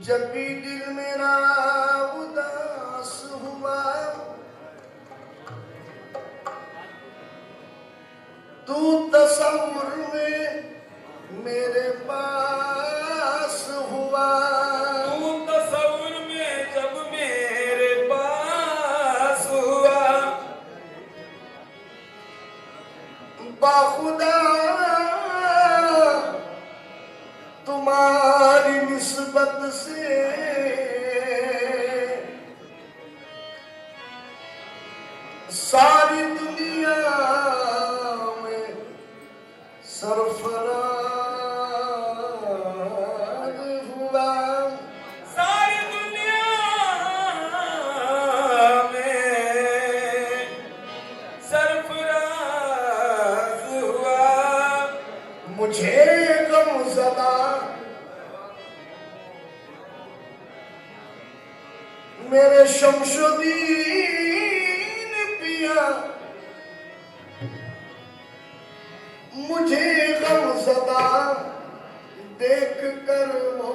जब भी दिल मेरा उदास हुआ तू तस्वुर में मेरे पास हुआ। तू तस्वुर में जब मेरे पास हुआ, बाखुदा तुम्हारी निस्बत से सारी दुनिया में सरफराज हुआ। सारी दुनिया में सरफराज हुआ। मुझे गमज़दा मेरे शमशुद्दीन पिया, मुझे गमज़दा देख कर वो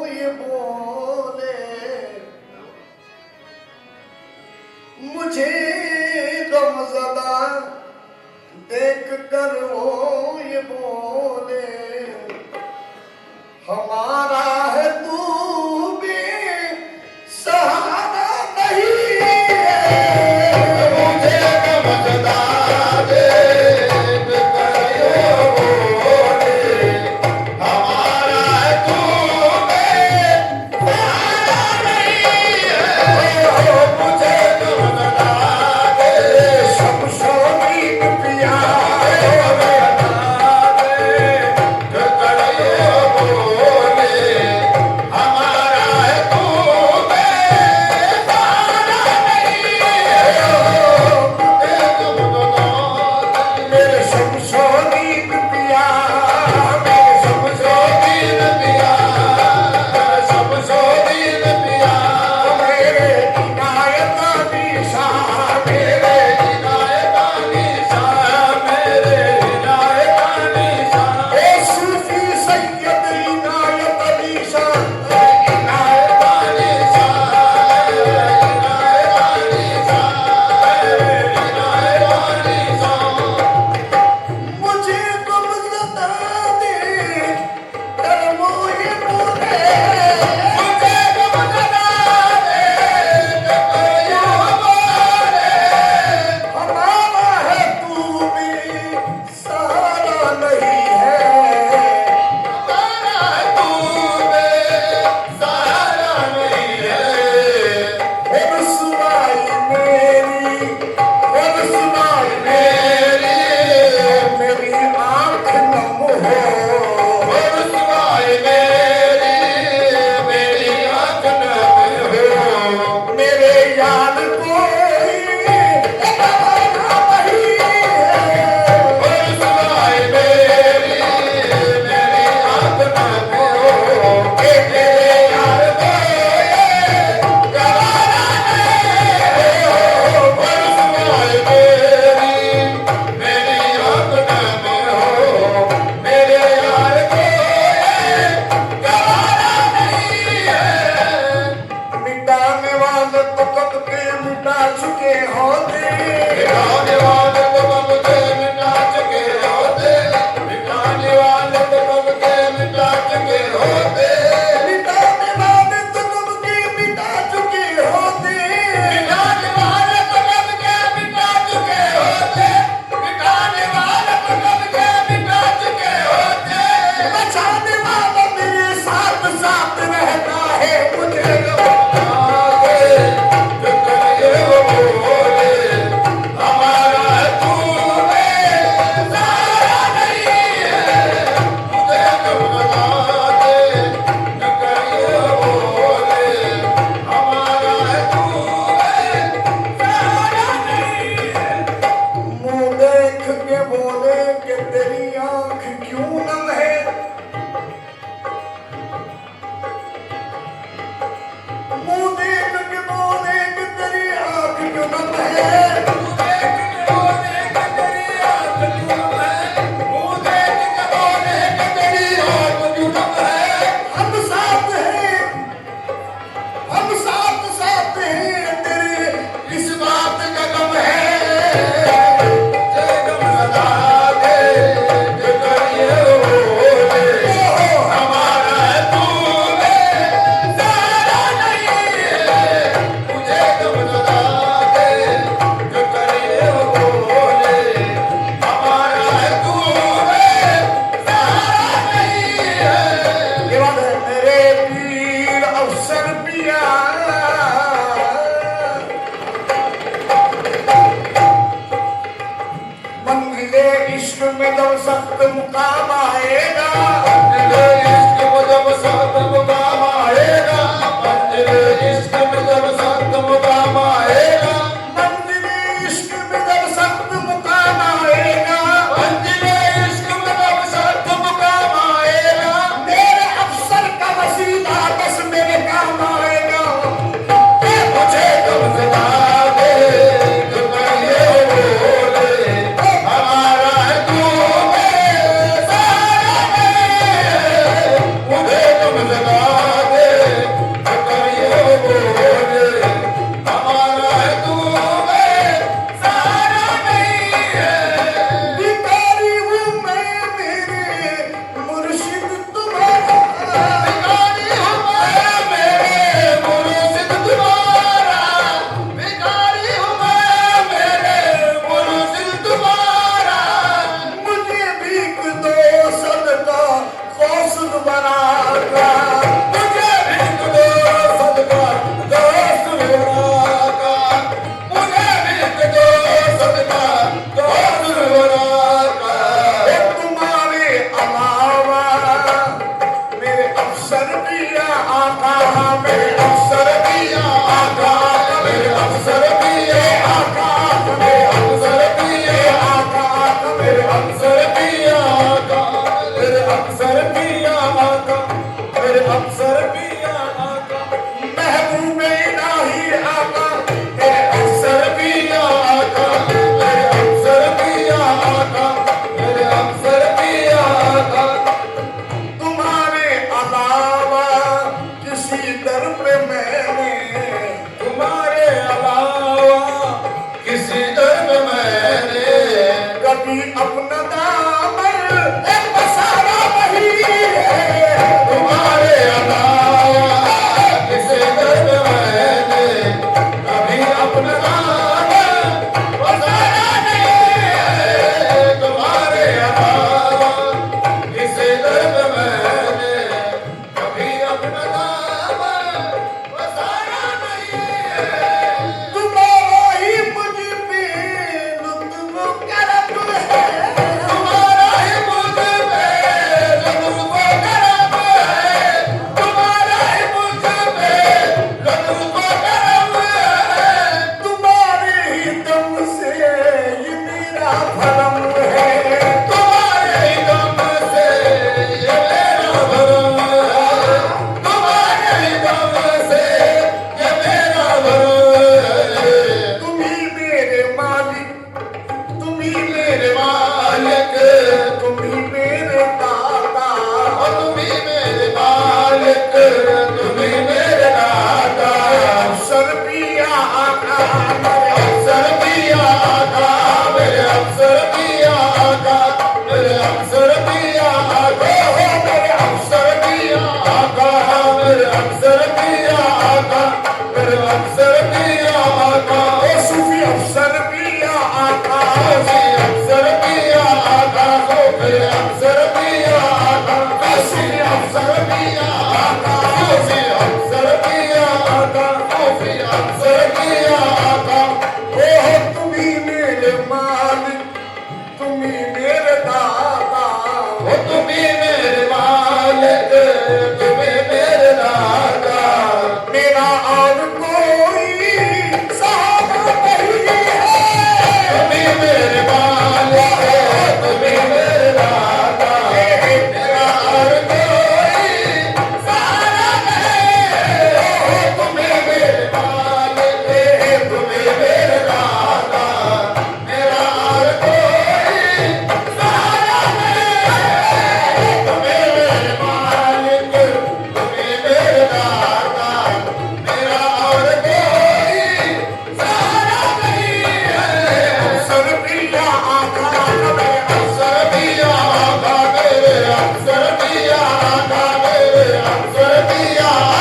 ये बोले, मुझे गमज़दा देख कर वो ये बोले, हमारा है तू भी सहारा नहीं है। मुझे गमज़दा देख कर वो बोले, हमारा है तू भी सहारा नहीं है। मुझे गमज़दा दे शमशुद्दीन पिया, जब सख्त मुकाम आएगा, मंजिले इश्क में जब सख्त मुकाम आएगा, मंजिले इश्क में जब सख्त मुकाम आएगा, मंजिले इश्क में जब सख्त मुकाम आएगा, मंजिले इश्क में जब सख्त मुकाम आएगा, मेरे अफसर का वसीला बस मेरे काम आएगा। मुझे कब सदा दे जो मैं ये बोले, हमारा है तू मैं सारा मैं। मुझे कब सदा दे जो मैं ये बोले, हमारा है तू मैं सारा मैं। भिखारी हूँ मैं मेरे मुर्शिद तुम्हारा, भिखारी हूँ मैं मेरे मुर्शिद तुम्हारा, भिखारी हूँ मैं मेरे मुर्शिद तुम्हारा। मुझे भीख दो सदका कौसुद बनाकर, मुझे भीख दो सदका दोस्त बनाका, मुझे भीख दो सदका दोस्त बनाका। तुम्हारे अलावा मेरे अफसर भी आका, मेरे अफसर भी आका, मेरे अफसर भी आका, मेरे अफसर भी आका, मेरे अफसर भी आका, मेरे अफसर भी आका, मेरे अफसर भी आका, महबूब इलाही आका, मेरे अफसर भी आका, मेरे अफसर भी आका, मेरे अफसर भी आका। तुम्हारे अलावा किसी दर पे मैंने तुम्हारे अलावा किसी दर में मैंने कभी अपना दामन पसारा नहीं है। तुम्हारे अलावा किसी दर में मैंने कभी अपना दामन पसारा नहीं है। तुम्हारे अलावा किसी दर में मैंने कभी अपना दामन पसारा नहीं है। तुम्हारा ही मुझ पे लुत्फ करम है, तुम्हारा ही मुझ पे लुत्फ करम है, तुम्हारा ही मुझ पे लुत्फ करम है। तुम्हारे ही दम से ये मेरा भरम है। तुम्हारे ही दम से ये मेरा भरम है, तुम्हारे ही दम से ये मेरा भरम है। तुम ही मेरे मालिक, तुम ही मेरे मालिक, तुम ही मेरे दाता, और तुम ही मेरे मालिक, तुम ही मेरे दाता। अफसर भी आका, मेरे अफसर भी आका, मेरे अफसर भी आका, मेरे अफसर भी आका, मेरे अफसर भी आका, मेरे अफसर भी आका, मेरे अफसर भी आका। सूफी अफसर भी आका, सूफी अफसर भी आका, मेरे अफसर भी आका, सूफी अफसर भी आका, सूफी अफसर भी आका, सूफी अफसर भी आका। ओह तुम ही मेरे मालिक, तुम ही मेरे दाता, वो तुम्ही मेरे मालिक, तुम्ही मेरे दाता। मेरा और कोई सहारा नहीं है। तुम्ही मेरे मालिक, तुम्ही मेरे दाता। मेरा और कोई सहारा नहीं। तुम्ही मेरे मालिक, तुम्ही मेरे दाता। मेरा और कोई सहारा नहीं। तुम्ही मेरे मालिक, तुम्ही मेरे दाता। मेरा और कोई सहारा नहीं है। अफसर भी आका, मेरे अफसर भी आका, मेरे अफसर भी आका, मेरे अफसर भी आका,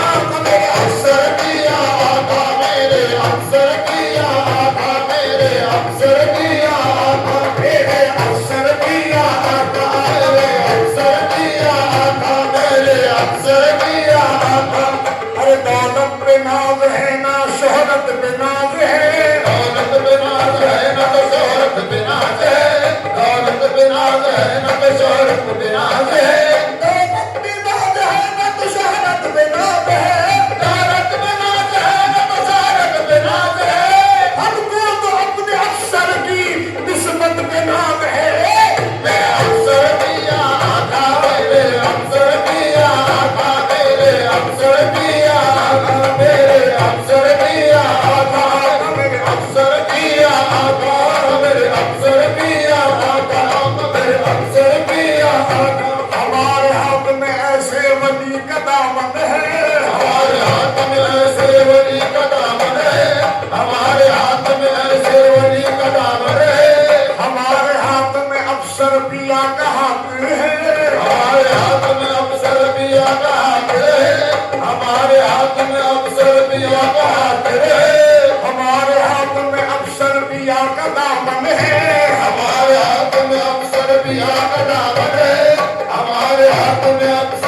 मेरे अफसर भी आका, मेरे अफसर भी आका, मेरे अफसर भी आका, मेरे अफसर भी आका, मेरे अफसर भी आका, मेरे अफसर भी आका। अरे दौलत पे नाज है ना शोहरत पे नाज है, दौलत बिना है न तो शोहरत बिना नाज है, दौलत पे नाज है, न तो शोहरत पे नाज है। दौलत पे नाज है न तो शोहरत पे नाज है, दौलत पे नाज है, न तो शोहरत पे नाज है। हमको तो अपने अफसर की निस्बत पे नाज है। मेरे अफसर की आका, मेरे अफसर की आका, मेरे अफसर की आका, मेरे अफसर की आका, मेरे अफसर की आका, मेरे अफसर की आका, मेरे अफसर की आका। हमारे हाथ में ऐसे वली का दामन है, हमारे हाथ में ऐसे वली का दामन है, हमारे हाथ में ऐसे वली का दामन है। हमारे हाथ में अफसर पिया का हाथ है, हमारे हाथ में अफसर पिया का हाथ है, हमारे हाथ में अफसर पिया का हाथ है। हमारे हाथ में अफसर पिया का दामन है, हमारे हाथ में अफसर पिया का दामन है, हमारे हाथ में अफसर